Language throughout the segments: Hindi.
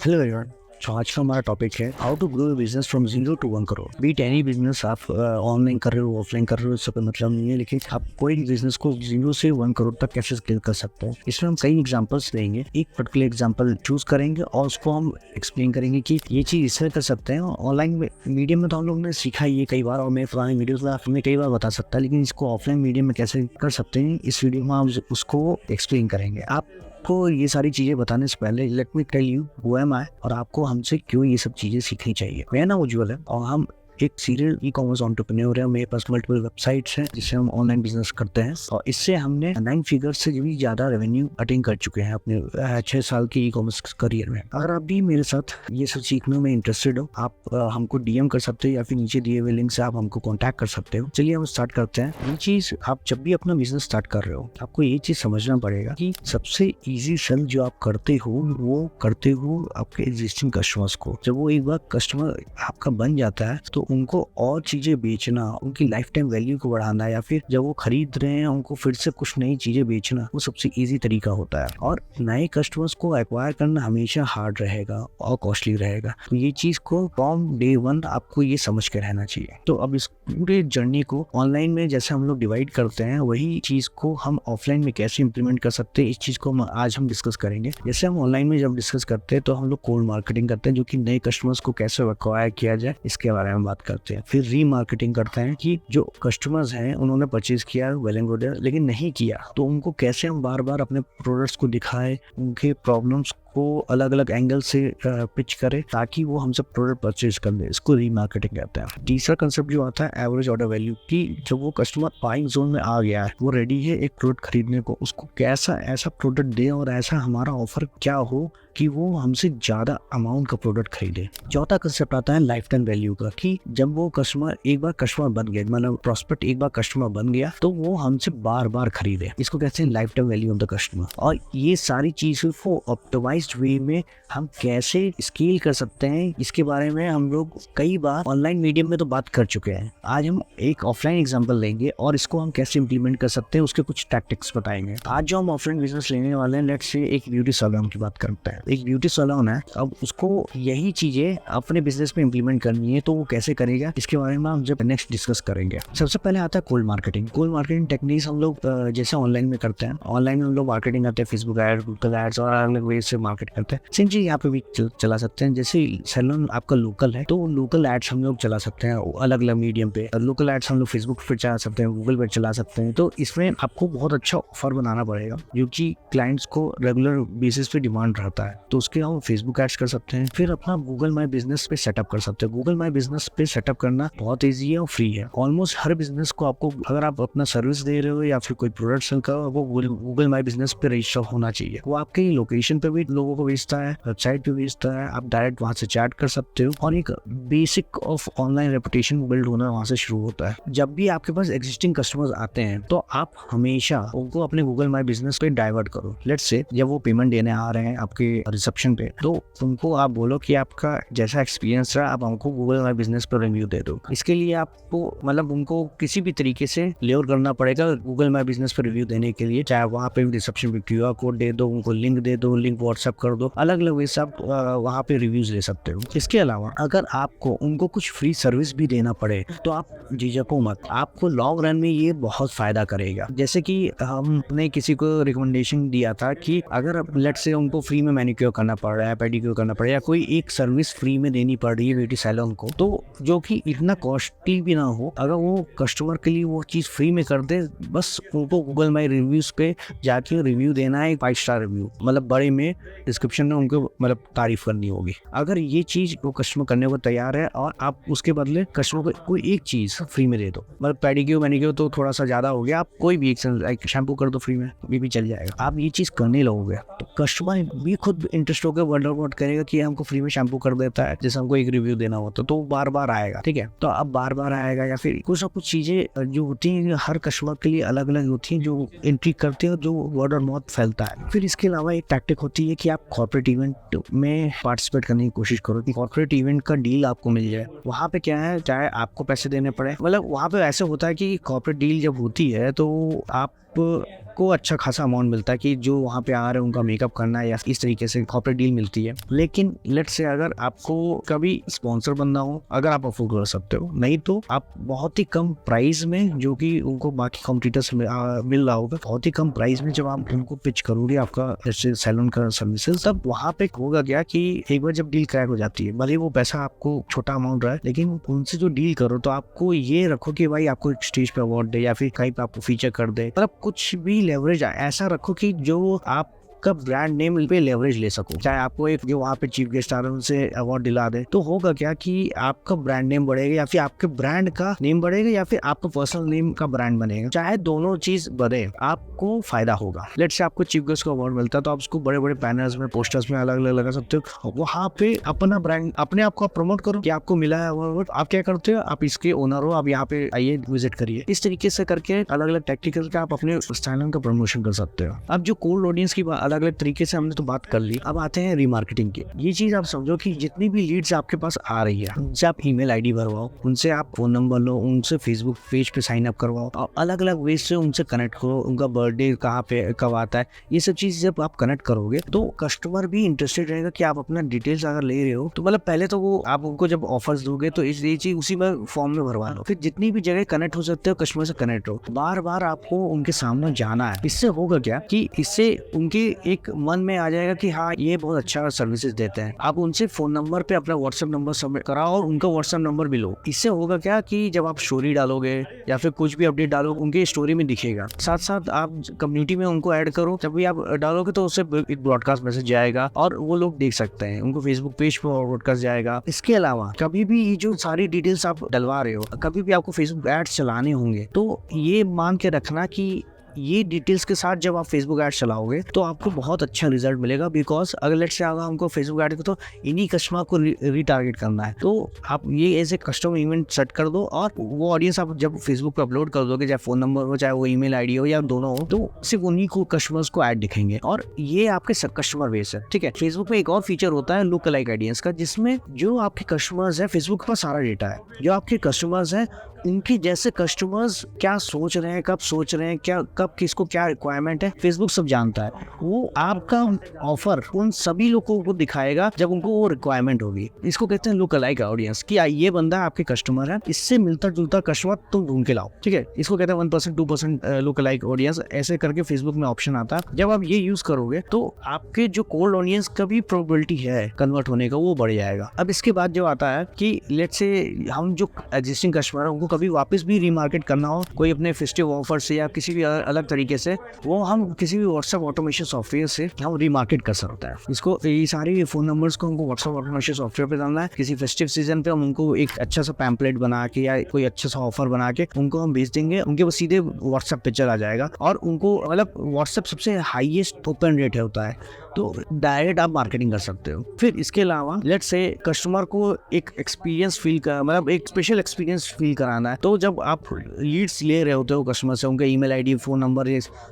Hello everyone. तो आज का हमारा टॉपिक है how to grow business from 0 to 1 crore. Beat any business, आप ऑनलाइन कर रहे हो ऑफलाइन कर रहे हो, इससे कोई मतलब नहीं है, लेकिन आप कोई बिजनेस को 0 से 1 करोड़ तक कैसे स्केल कर सकते हैं। इसमें हम कई एग्जांपल्स देंगे, एक पर्टिकुलर एग्जांपल चूज करेंगे और उसको हम एक्सप्लेन करेंगे कि ये चीज़ इससे कर सकते हैं। ऑनलाइन मीडियम में तो हम लोग ने सीखा ही है कई बार, और मैं पुराने वीडियोस में हमें कई बार बता सकता है, लेकिन इसको ऑफलाइन मीडियम में कैसे कर सकते हैं इस वीडियो में हम उसको एक्सप्लेन करेंगे। आपको ये सारी चीज़ें बताने से पहले let me tell you who am I और आपको हमसे क्यों ये सब चीज़ें सीखनी चाहिए। मेरा नाम उज्ज्वल है और हम एक सीरियल ई कॉमर्स एंटरप्रेन्योर है। मेरे पास मल्टीपल वेबसाइट्स हैं जिससे हम ऑनलाइन बिजनेस करते हैं और इससे हमने 9 फिगर्स से भी ज़्यादा रेवेन्यू अटेन कर चुके हैं अपने 6 साल के ई कॉमर्स करियर में। अगर आप भी मेरे साथ ये सब सीखने में इंटरेस्टेड हो, आप हमको डीएम कर सकते हो या फिर नीचे दिए हुए लिंक से आप हमको कॉन्टैक्ट कर सकते हो। चलिए हम स्टार्ट करते हैं। ये चीज़ आप जब भी अपना बिजनेस स्टार्ट कर रहे हो, आपको ये चीज़ समझना पड़ेगा कि सबसे ईजी सेल जो आप करते हो वो करते हो आपके एग्जिस्टिंग कस्टमर्स को। जब वो एक बार कस्टमर आपका बन जाता है तो उनको और चीजें बेचना, उनकी लाइफ टाइम वैल्यू को बढ़ाना, या फिर जब वो खरीद रहे हैं उनको फिर से कुछ नई चीजें बेचना, वो सबसे इजी तरीका होता है। और नए कस्टमर्स को एक्वायर करना हमेशा हार्ड रहेगा और कॉस्टली रहेगा। तो ये चीज को फ्रॉम डे 1 आपको ये समझ के रहना चाहिए। तो अब इस पूरे जर्नी को ऑनलाइन में जैसे हम लोग डिवाइड करते हैं, वही चीज को हम ऑफलाइन में कैसे इंप्लीमेंट कर सकते हैं, इस चीज को आज हम डिस्कस करेंगे। जैसे हम ऑनलाइन में जब डिस्कस करते हैं तो हम लोग कोल्ड मार्केटिंग करते हैं, जो कि नए कस्टमर्स को कैसे एक्वायर किया जाए इसके बारे में बात करते हैं। फिर रीमार्केटिंग करते हैं कि जो कस्टमर्स हैं उन्होंने परचेज किया वेल एंड गुड, लेकिन नहीं किया तो उनको कैसे हम बार बार अपने प्रोडक्ट्स को दिखाएं, उनके प्रॉब्लम्स को अलग अलग एंगल से पिच करें ताकि वो हमसे प्रोडक्ट परचेज कर ले। इसको रीमार्केटिंग कहते हैं। तीसरा कंसेप्ट जो आता है एवरेज ऑर्डर वैल्यू, कि जब वो कस्टमर बाइंग जोन में आ गया है, वो रेडी है एक प्रोडक्ट खरीदने को, उसको कैसा ऐसा प्रोडक्ट दे और ऐसा हमारा ऑफर क्या हो कि वो हमसे ज्यादा अमाउंट का प्रोडक्ट खरीदे। चौथा कंसेप्ट आता है लाइफ टाइम वैल्यू का, कि जब वो कस्टमर एक बार कस्टमर बन गया, मतलब प्रोस्पेक्ट एक बार कस्टमर बन गया तो वो हमसे बार बार खरीदे। इसको कहते हैं life time value of the customer. और ये सारी चीजों को ऑप्टिमाइज्ड वे में हम कैसे स्केल कर सकते हैं, इसके बारे में हम लोग कई बार ऑनलाइन मीडियम में तो बात कर चुके हैं। आज हम एक ऑफलाइन एग्जांपल लेंगे और इसको हम कैसे इंप्लीमेंट कर सकते हैं उसके कुछ टैक्टिक्स बताएंगे। आज जो हम ऑफलाइन बिजनेस लेने वाले हैं, लेट्स से एक ब्यूटी सैलून की बात करते हैं। एक ब्यूटी सैलून है, अब उसको यही चीजें अपने बिजनेस में इंप्लीमेंट करनी है, तो वो कैसे करेगा इसके बारे में हम जब नेक्स्ट डिस्कस करेंगे। सबसे पहले आता है cold marketing. Cold marketing techniques हम लोग जैसे ऑनलाइन में करते हैं, ऑनलाइन में हम लोग मार्केटिंग करते हैं, फेसबुक एड, गूगल एड्स और अलग अलग वे से मार्केट करते हैं। सेम चीज यहाँ पे भी चला सकते हैं। जैसे सैलून आपका लोकल है तो लोकल एड्स हम लोग चला सकते हैं अलग अलग मीडियम पे। लोकल एड्स हम लोग फेसबुक पे चला सकते हैं, गूगल पे चला सकते हैं। तो इसमें आपको बहुत अच्छा ऑफर बनाना पड़ेगा जो कि क्लाइंट्स को रेगुलर बेसिस पे डिमांड रहता है, तो उसके हम फेसबुक एड्स कर सकते हैं। फिर अपना गूगल माई बिजनेस पे सेटअप कर सकते हैं। गूगल माई बिजनेस पे सेटअप करना बहुत ईजी है और फ्री है। ऑलमोस्ट हर बिजनेस को आपको, अगर आप अपना सर्विस दे रहे हो या फिर कोई प्रोडक्ट सेल कर रहे हो, वो गूगल माई बिजनेस पे रजिस्टर होना चाहिए। वो आपके लोकेशन पे भी लोगों को भेजता है, वेबसाइट पे भेजता है, आप डायरेक्ट वहां से चैट कर सकते हो और एक basic of online reputation build होना वहां से शुरू होता है। जब भी आपके पास एग्जिस्टिंग कस्टमर्स आते हैं तो आप हमेशा उनको अपने गूगल माई बिजनेस पे डाइवर्ट करो। लेट्स से जब वो पेमेंट देने आ रहे हैं आपके रिसेप्शन पे, तो उनको आप बोलो कि आपका जैसा एक्सपीरियंस रहा आप हमको गूगल माई बिजनेस पर रिव्यू दे दो। इसके लिए आपको मतलब उनको किसी भी तरीके से लेयर करना पड़ेगा गूगल माई बिजनेस पर रिव्यू देने के लिए, चाहे वहाँ पे रिसेप्शन पे QR कोड दे दो, उनको लिंक दे दो, लिंक व्हाट्सएप कर दो, अलग अलग वे से आप वहाँ पे रिव्यूज ले सकते हो। इसके अलावा अगर आपको उनको कुछ फ्री सर्विस भी देना पड़े तो आप झिझको मत, आपको लॉन्ग रन में ये बहुत फायदा करेगा। जैसे कि हमने किसी को रिकमेंडेशन दिया था कि अगर लेट्स से उनको फ्री में मैनिक्योर करना पड़ रहा है, पेडिक्योर करना पड़ रहा है, या कोई एक सर्विस फ्री में देनी पड़ रही है ब्यूटी सैलून को, तो जो कि इतना कॉस्टली भी ना हो, अगर वो कस्टमर के लिए वो चीज फ्री में कर दे, बस उनको गूगल माई रिव्यूज पे जाके रिव्यू देना है, 5 स्टार रिव्यू, मतलब बड़े में डिस्क्रिप्शन में उनको मतलब तारीफ करनी होगी। अगर ये चीज वो कस्टमर करने को तैयार है और आप उसके बदले कस्टमर को कोई एक चीज फ्री में दे दो, मतलब पेडिक्योर मैनिक्योर तो थोड़ा सा ज्यादा हो गया, आप कोई भी एक शैम्पू कर दो फ्री में, ये भी चल जाएगा। आप ये चीज करने लगोगे तो कस्टमर भी खुद इंटरेस्ट होकर वर्ड करेगा कि हमको फ्री में शैम्पू कर देता है, जैसे हमको एक रिव्यू देना होता तो बार बार आएगा। ठीक है, तो अब बार बार आएगा, या फिर कुछ ना कुछ चीजें जो होती हैं हर कस्टमर के लिए अलग अलग होती हैं जो एंट्री करते हैं, जो वर्ड ऑफ माउथ फैलता है। फिर इसके अलावा एक टैक्टिक होती है कि आप कॉर्पोरेट इवेंट में पार्टिसिपेट करने की कोशिश करो कि कॉर्पोरेट इवेंट का डील आपको मिल जाए। वहाँ पे क्या है, चाहे आपको पैसे देने पड़े, मतलब वहाँ पे ऐसे होता है कि कॉर्पोरेट डील जब होती है तो आप को अच्छा खासा अमाउंट मिलता है कि जो वहाँ पे आ रहे हैं उनका मेकअप करना है या इस तरीके से कॉर्पोरेट डील मिलती है। लेकिन लेट्स से अगर आपको कभी स्पॉन्सर बनना हो, अगर आप अफोर्ड कर सकते हो, नहीं तो आप बहुत ही कम प्राइस में, जो कि उनको बाकी कॉम्पिटिटर्स मिल रहा होगा, बहुत ही कम प्राइस में जब आप उनको पिच करोगे आपका जैसे सैलून का सर्विसेज, तब वहाँ पे होगा क्या कि एक बार जब डील क्रैक हो जाती है, भले वो पैसा आपको छोटा अमाउंट रहा है, लेकिन उनसे जो डील करो तो आपको ये रखो कि भाई आपको एक स्टेज पे अवार्ड दे या फिर कहीं पे आपको फीचर कर दे, मतलब कुछ भी लेवरेज ऐसा रखो कि जो आप का ब्रांड नेम पे लेवरेज ले सको। चाहे आपको एक जो वहाँ पे चीफ गेस्ट आ रहे हैं उनसे अवार्ड दिला दे, तो होगा क्या कि आपका ब्रांड नेम बढ़ेगा या फिर आपके ब्रांड का नेम बढ़ेगा या फिर आपका पर्सनल नेम का ब्रांड बनेगा। चाहे दोनों चीज बढ़े, आपको फायदा होगा। लेट्स से आपको चीफ गेस्ट का अवार्ड मिलता है तो आप उसको बड़े बड़े बैनर्स में, पोस्टर्स में अलग अलग लगा सकते हो। वहाँ पे अपना ब्रांड, अपने आप को प्रमोट करो कि आपको मिला है अवार्ड। आप क्या करते हो, आप इसके ओनर हो, आप यहाँ पे आइए, विजिट करिए। इस तरीके से करके अलग अलग टैक्टिकल का आप अपने सैलून का प्रमोशन कर सकते हो। अब जो कोल्ड ऑडियंस की अलग अलग तरीके से हमने तो बात कर ली, अब आते हैं रीमार्केटिंग की। ये चीज आप समझो कि जितनी भी लीड्स आपके पास आ रही है, उनसे आप ईमेल आईडी भरवाओ, उनसे आप फोन नंबर लो, उनसे फेसबुक पेज पे साइन अप करवाओ और अलग अलग वे से उनसे कनेक्ट करो। उनका बर्थडे कहाँ पे कब आता है, ये सब चीज जब आप कनेक्ट करोगे तो कस्टमर भी इंटरेस्टेड रहेगा कि आप अपना डिटेल्स अगर ले रहे हो तो मतलब पहले तो वो आप उनको जब ऑफर्स दोगे तो ये चीज उसी में फॉर्म में भरवा लो। फिर जितनी भी जगह कनेक्ट हो सकते हो कस्टमर से कनेक्ट हो, बार बार आपको उनके सामने जाना है। इससे होगा क्या कि इससे उनके एक मन में आ जाएगा कि हाँ ये बहुत अच्छा सर्विसेज देते हैं। आप उनसे फोन नंबर पे अपना व्हाट्सएप नंबर सबमिट कराओ और उनका व्हाट्सएप नंबर भी लो। इससे होगा क्या कि जब आप स्टोरी डालोगे या फिर कुछ भी अपडेट डालोगे उनके स्टोरी में दिखेगा। साथ साथ आप कम्युनिटी में उनको ऐड करो, जब भी आप डालोगे तो उससे एक ब्रॉडकास्ट मैसेज जाएगा और वो लोग देख सकते हैं, उनको फेसबुक पेज पर ब्रॉडकास्ट जाएगा। इसके अलावा कभी भी ये जो सारी डिटेल्स आप डलवा रहे हो, कभी भी आपको फेसबुक एड्स चलाने होंगे तो ये मान के रखना कि ये डिटेल्स के साथ जब आप फेसबुक ऐड चलाओगे तो आपको बहुत अच्छा रिजल्ट मिलेगा। बिकॉज अगर लेट्स से हमको फेसबुक ऐड को तो इन्हीं कस्टमर को रीटारगेट करना है, तो आप ये ऐसे कस्टमर इवेंट सेट कर दो और वो ऑडियंस आप जब फेसबुक पे अपलोड कर दोगे, चाहे फोन नंबर हो चाहे वो ईमेल आईडी हो या दोनों हो, तो सिर्फ उन्हीं को कस्टमर्स को ऐड दिखेंगे और ये आपके कस्टमर बेस है। ठीक है, फेसबुक में एक और फीचर होता है लुक अलाइक ऑडियंस का, जिसमें जो आपके कस्टमर्स है, फेसबुक के पास सारा डेटा है, जो आपके कस्टमर्स है उनकी जैसे कस्टमर्स क्या सोच रहे हैं, कब सोच रहे हैं, क्या कब किसको क्या रिक्वायरमेंट है, फेसबुक सब जानता है। वो आपका ऑफर उन सभी लोगों को दिखाएगा जब उनको वो रिक्वायरमेंट होगी। इसको कहते हैं लुक अलाइक ऑडियंस, कि ये बंदा आपके कस्टमर है, इससे मिलता जुलता कस्टमर तुम ढूंढ के लाओ। ठीक है, इसको कहते हैं 1% 2% लुक अलाइक ऑडियंस, ऐसे करके फेसबुक में ऑप्शन आता है। जब आप ये यूज करोगे तो आपके जो कोल्ड ऑडियंस का भी प्रोबेबिलिटी है कन्वर्ट होने का वो बढ़ जाएगा। अब इसके बाद जो आता है कि लेट्स से हम जो एग्जिस्टिंग कस्टमर है उनको कभी वापस भी रीमार्केट करना हो, कोई अपने फेस्टिव ऑफर से या किसी भी अलग तरीके से, वो हम किसी भी व्हाट्सएप ऑटोमेशन सॉफ्टवेयर से हम रीमार्केट कर सकते हैं। इसको ये सारी फोन नंबर्स को हमको व्हाट्सएप ऑटोमेशन सॉफ्टवेयर पे डालना है। किसी फेस्टिव सीजन पे हम उनको एक अच्छा सा पैम्पलेट बना के या कोई अच्छा सा ऑफर बना के उनको हम भेज देंगे, उनके वो सीधे व्हाट्सएप पे चला जाएगा और उनको मतलब व्हाट्सएप सबसे हाईएस्ट ओपन रेट होता है, तो डायरेक्ट आप मार्केटिंग कर सकते हो। फिर इसके अलावा लेट्स से कस्टमर को एक एक्सपीरियंस फील कर, मतलब एक स्पेशल एक्सपीरियंस फील कराना है, तो जब आप लीड्स ले रहे होते हो कस्टमर से, उनका ईमेल आईडी, फोन नंबर,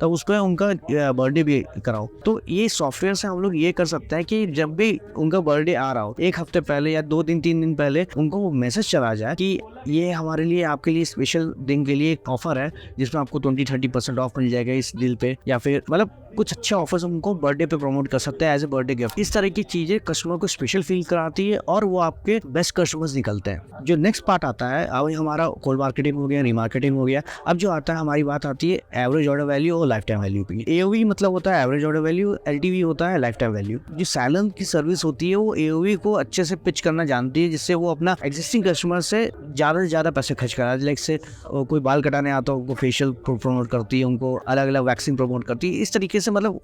तब उस पर उनका बर्थडे भी कराओ। तो ये सॉफ्टवेयर से हम लोग ये कर सकते हैं कि जब भी उनका बर्थडे आ रहा हो, एक हफ्ते पहले या 2 दिन 3 दिन पहले उनको वो मैसेज चला जाए कि ये हमारे लिए, आपके लिए स्पेशल दिन के लिए एक ऑफर है जिसमें आपको 20-30% ऑफ मिल जाएगा इस डील पे, या फिर मतलब कुछ अच्छे ऑफर्स उनको बर्थडे पे प्रमोट कर सकते हैं एज ए बर्थडे गिफ्ट। इस तरह की चीजें कस्टमर को स्पेशल फील कराती है और वो आपके बेस्ट कस्टमर्स निकलते हैं। जो नेक्स्ट पार्ट आता है, अब हमारा कोल्ड मार्केटिंग हो गया, रीमार्केटिंग हो गया। अब जो आता है, हमारी बात आती है एवरेज ऑर्डर वैल्यू और लाइफ टाइम वैल्यू पे। एओवी मतलब होता है एवरेज ऑर्डर वैल्यू, एलटीवी होता है लाइफ टाइम वैल्यू। जो सैलून की सर्विस होती है वो एओवी को अच्छे से पिच करना जानती है, जिससे वो अपना एग्जिस्टिंग कस्टमर से ज्यादा पैसे खर्च करा। लाइक से कोई बाल कटाने आता है उनको फेशियल प्रमोट करती है, उनको अलग अलग वैक्सीन प्रमोट करती है। इस तरीके से मतलब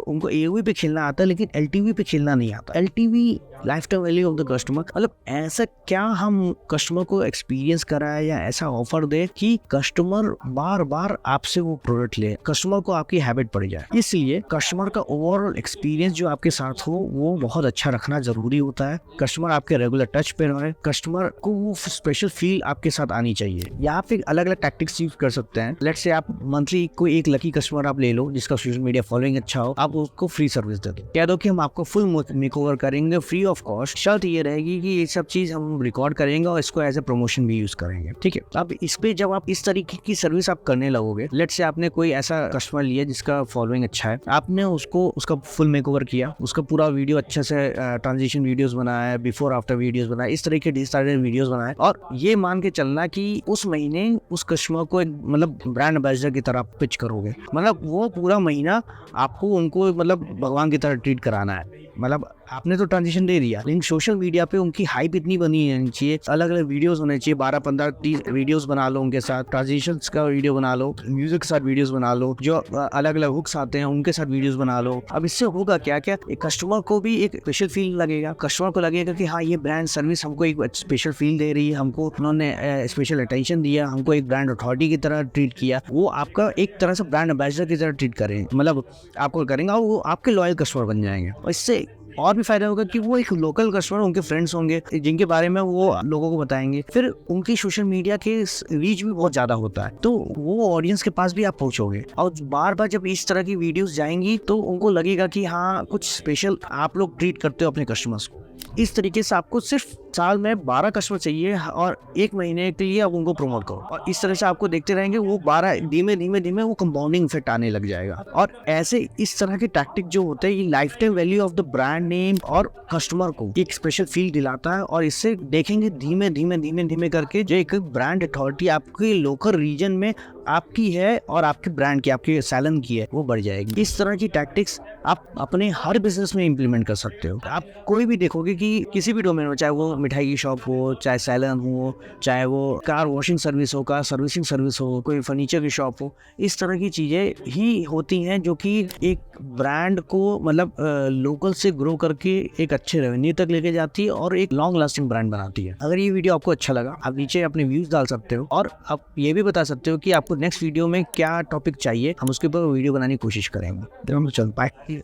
उनको एओवी पे खेलना आता है लेकिन एलटीवी पे खेलना नहीं आता। LTV life time value of the customer, मतलब ऐसा क्या हम कस्टमर को एक्सपीरियंस कराए या ऐसा ऑफर दे कि कस्टमर बार बार आपसे वो प्रोडक्ट ले, कस्टमर को आपकी हैबिट पड़ जाए। इसलिए कस्टमर का ओवरऑल एक्सपीरियंस जो आपके साथ हो वो बहुत अच्छा रखना जरूरी होता है। कस्टमर आपके रेगुलर टच पे रहे, कस्टमर को वो स्पेशल फील आपके साथ आनी चाहिए। यहाँ पे अलग अलग टैक्टिक्स यूज कर सकते हैं। लेट्स से आप मंथली कोई एक लकी कस्टमर आप ले लो जिसका सोशल मीडिया फॉलोइंग अच्छा हो, आप उसको फ्री सर्विस दे दो, कह दो कि हम आपको फुल मेकओवर करेंगे फ्री ऑफ ऑफ कॉस्ट शर्त ये रहेगी कि ये सब चीज हम रिकॉर्ड करेंगे और इसको एज ए प्रमोशन भी यूज करेंगे, ठीक है। अब इस पे जब आप इस तरीके की सर्विस आप करने लगोगे, लेट से आपने कोई ऐसा कस्टमर लिया जिसका फॉलोइंग अच्छा है, आपने उसको उसका फुल मेकओवर किया, उसका पूरा वीडियो अच्छे से ट्रांजिशन वीडियोस बनाया, बिफोर आफ्टर वीडियोस बनाए, इस तरह के डिजिटल वीडियोस बनाए, और ये मान के चलना कि उस महीने उस कस्टमर को एक मतलब ब्रांड एम्बेसडर की तरह पिच करोगे। मतलब वो पूरा महीना आपको उनको मतलब भगवान की तरह ट्रीट कराना है। मतलब आपने तो ट्रांजिशन दे दिया, लेकिन सोशल मीडिया पे उनकी हाइप इतनी बनी रहनी चाहिए, अलग अलग वीडियोस होने चाहिए, 12, 15, 30 वीडियोस बना लो उनके साथ, ट्रांजिशंस का वीडियो बना लो, म्यूजिक के साथ वीडियोस बना लो, जो अलग अलग हुक्स आते हैं उनके साथ वीडियोस बना लो। अब इससे होगा क्या क्या, एक कस्टमर को भी एक स्पेशल फील लगेगा, कस्टमर को लगेगा कि हाँ ये ब्रांड सर्विस हमको एक स्पेशल फील दे रही है, हमको उन्होंने स्पेशल अटेंशन दिया, हमको एक ब्रांड अथॉरिटी की तरह ट्रीट किया। वो आपका एक तरह से ब्रांड एम्बेसडर की तरह ट्रीट करें, मतलब आपको करेंगे और वो आपके लॉयल कस्टमर बन जाएंगे। और इससे और भी फायदा होगा कि वो एक लोकल कस्टमर, उनके फ्रेंड्स होंगे जिनके बारे में वो लोगों को बताएंगे, फिर उनकी सोशल मीडिया के रीच भी बहुत ज्यादा होता है, तो वो ऑडियंस के पास भी आप पहुंचोगे। और बार बार जब इस तरह की वीडियोस जाएंगी तो उनको लगेगा कि हाँ कुछ स्पेशल आप लोग ट्रीट करते हो अपने कस्टमर्स को। इस तरीके से आपको सिर्फ साल में 12 कस्टमर चाहिए और 1 महीने के लिए आप उनको प्रमोट करो, और इस तरह से आपको देखते रहेंगे वो 12 धीमे धीमे वो कंपाउंडिंग इफेक्ट आने लग जाएगा। और ऐसे इस तरह के टैक्टिक जो होते हैं, ये life time value of the brand name और कस्टमर को एक स्पेशल फील दिलाता है, और इससे देखेंगे धीमे धीमे करके जो एक ब्रांड अथॉरिटी आपके लोकल रीजन में आपकी है और आपके ब्रांड की, आपके सैलन की है, वो बढ़ जाएगी। इस तरह की टैक्टिक्स आप अपने हर बिजनेस में इंप्लीमेंट कर सकते हो। आप कोई भी देखोगे कि किसी भी डोमेन में, चाहे वो मिठाई की शॉप हो, चाहे सैलन हो, चाहे वो कार वॉशिंग सर्विस हो, कार सर्विसिंग सर्विस हो, कोई फर्नीचर की शॉप हो, इस तरह की चीज़ें ही होती हैं जो कि एक ब्रांड को मतलब लोकल से ग्रो करके एक अच्छे रेवेन्यू तक लेके जाती है और एक लॉन्ग लास्टिंग ब्रांड बनाती है। अगर ये वीडियो आपको अच्छा लगा, आप नीचे अपने व्यूज डाल सकते हो और आप ये भी बता सकते हो कि आपको नेक्स्ट वीडियो में क्या टॉपिक चाहिए, हम उसके ऊपर वीडियो बनाने की कोशिश करेंगे। चल बाय।